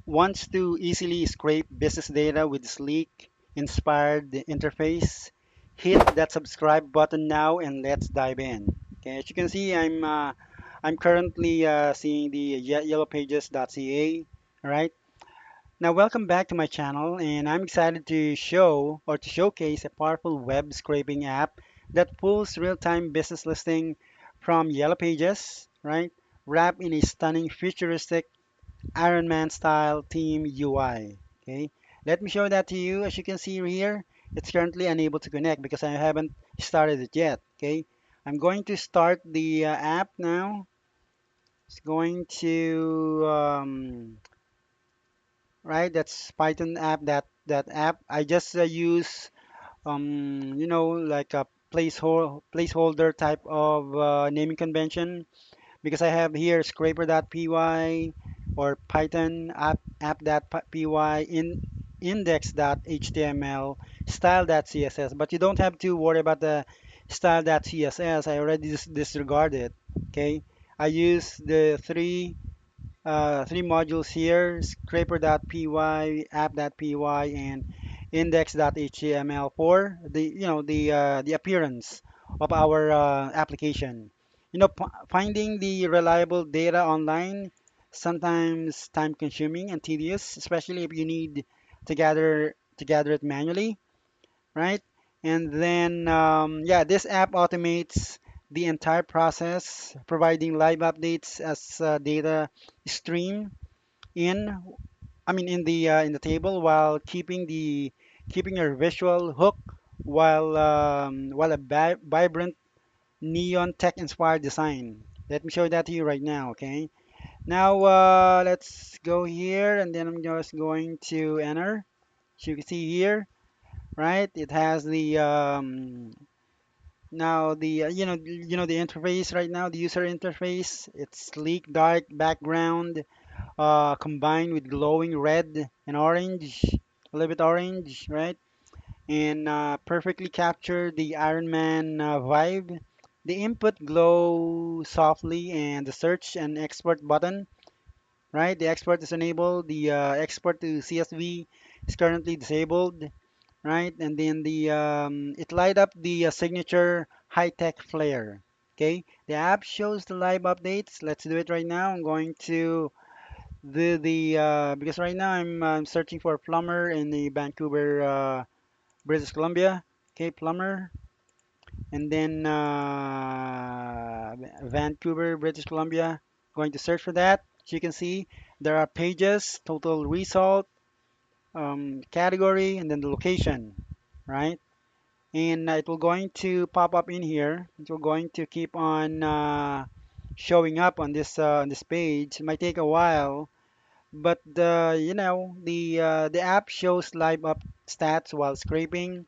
Wants to easily scrape business data with sleek, inspired interface? Hit that subscribe button now and let's dive in. Okay, as you can see, I'm currently seeing the yellowpages.ca. All right. Now, welcome back to my channel, and I'm excited to show or to showcase a powerful web scraping app that pulls real-time business listing from Yellow Pages, right? Wrapped in a stunning futuristic Iron Man style theme UI. Okay, let me show that to you. As you can see here, it's currently unable to connect because I haven't started it yet. Okay, I'm going to start the app now. It's going to right. That's Python app. That app. I just use like a placeholder type of naming convention because I have here scraper.py or Python app.py in index.html style.css, but you don't have to worry about the style.css. I already disregard it. Okay, I use the three modules here: scraper.py, app.py, and index.html for the appearance of our application. Finding the reliable data online sometimes time consuming and tedious, especially if you need to gather it manually, right? And then, yeah, this app automates the entire process, providing live updates as data stream in, in the table while keeping your visual hook while a vibrant neon tech-inspired design. Let me show that to you right now, okay? Now let's go here, and then I'm just going to enter. So you can see here, right? It has the now the the interface right now, the user interface. It's sleek, dark background, combined with glowing red and orange, a little bit orange, right? And perfectly capture the Iron Man vibe. The input glow softly, and the search and export button, right? The export is enabled. The export to CSV is currently disabled, right? And then the it light up the signature high-tech flare. Okay, the app shows the live updates. Let's do it right now. I'm going to the because right now I'm searching for a plumber in the Vancouver, British Columbia. Okay, plumber, and then Vancouver, British Columbia. Going to search for that. As you can see, there are pages, total result, category, and then the location, right? And it will going to pop up in here. It will going to keep on showing up on this page. It might take a while, but the app shows live up stats while scraping,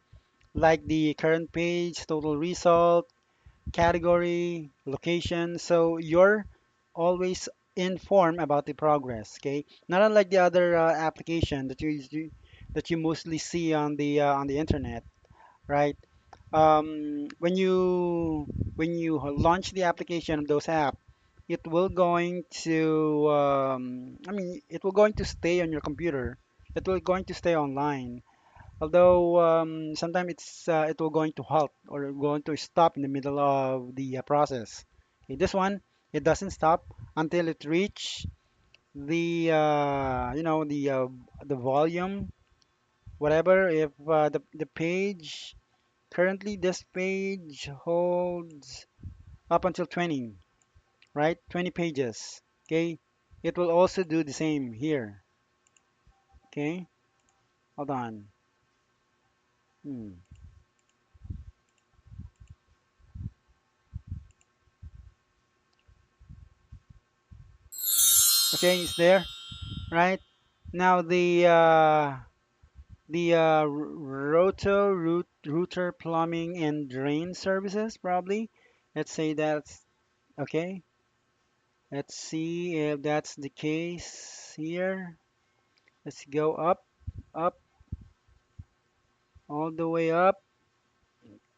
like the current page, total result, category, location. So you're always informed about the progress. Okay, not unlike the other application that you mostly see on the internet, right? When you launch the application of those apps, it will going to it will going to stay on your computer. It will going to stay online. Although sometimes it will going to halt or going to stop in the middle of the process. Okay, this one, it doesn't stop until it reach the the volume, whatever. If the page currently, this page holds up until 20, right? 20 pages. Okay, it will also do the same here. Okay, hold on. Hmm. Okay, it's there, right? Now the router plumbing and drain services probably. Let's say that's okay. Let's see if that's the case here. Let's go up, up, all the way up.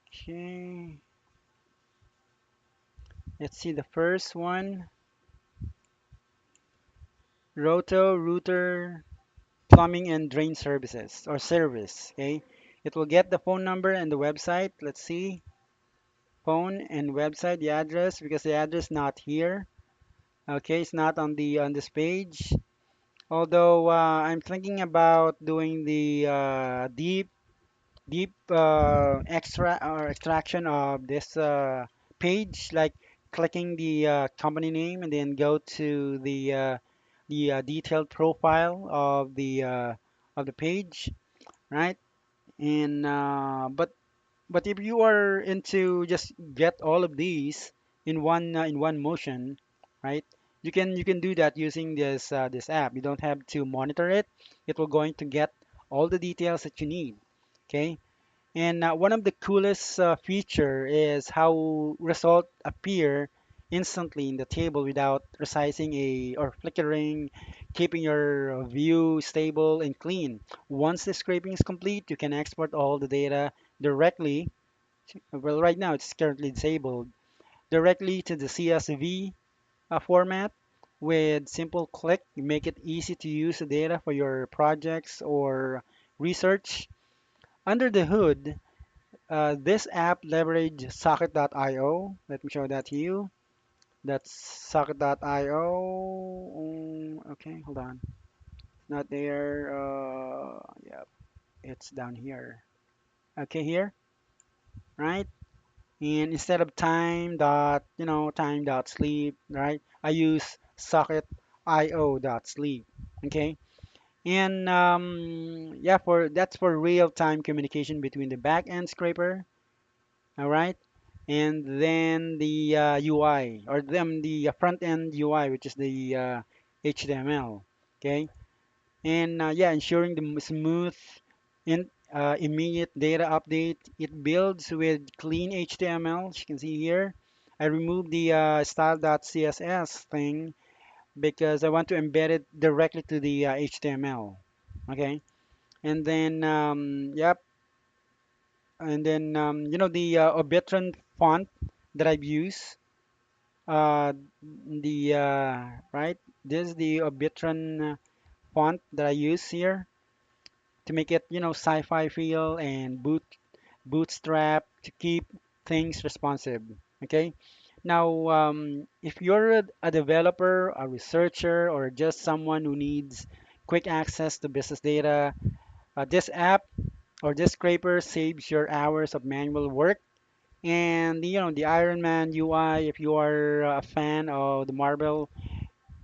Okay. Let's see the first one. Roto router. plumbing and drain services or service. Okay, it will get the phone number and the website. Let's see, phone and website, the address, because the address not here. Okay, it's not on the on this page. Although I'm thinking about doing the deep extraction of this page, like clicking the company name and then go to the detailed profile of the page, right? And but if you are into just get all of these in one motion, right? You can do that using this app. You don't have to monitor it. It will going to get all the details that you need. Okay. And one of the coolest feature is how result appear instantly in the table without resizing a or flickering, keeping your view stable and clean. Once the scraping is complete, you can export all the data directly. Well, right now it's currently disabled directly to the CSV format with simple click. You make it easy to use the data for your projects or research. Under the hood, this app leverage socket.io. Let me show that to you. That's socket.io. Okay, hold on. Not there. Yeah, it's down here. Okay, here, right? And instead of time dot sleep, right? I use socket.io dot sleep. Okay. And yeah, for that's for real-time communication between the back-end scraper, all right, and then the UI or the front-end UI, which is the HTML. Okay, and yeah, ensuring the smooth and immediate data update. It builds with clean HTML, as you can see here. I removed the style.css thing because I want to embed it directly to the HTML. Okay, and then yep, and then the Obitron font that I've used. The right, this is the Obitron font that I use here to make it sci-fi feel and bootstrap to keep things responsive. Okay. Now, if you're a developer, a researcher, or just someone who needs quick access to business data, this app or this scraper saves your hours of manual work. And the Iron Man UI, if you are a fan of the Marvel,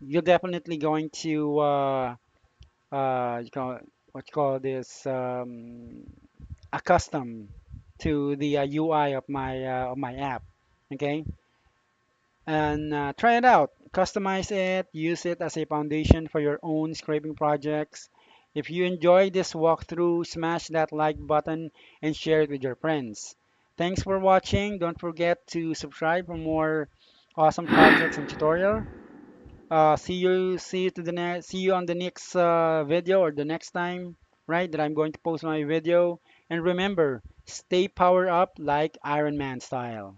you're definitely going to you call what you call this accustomed to the UI of my app. Okay, and try it out. Customize it, use it as a foundation for your own scraping projects. If you enjoy this walkthrough, smash that like button and share it with your friends. Thanks for watching. Don't forget to subscribe for more awesome projects and tutorial. See you on the next video or the next time, right? That I'm going to post my video. And remember, stay power up like Iron Man style.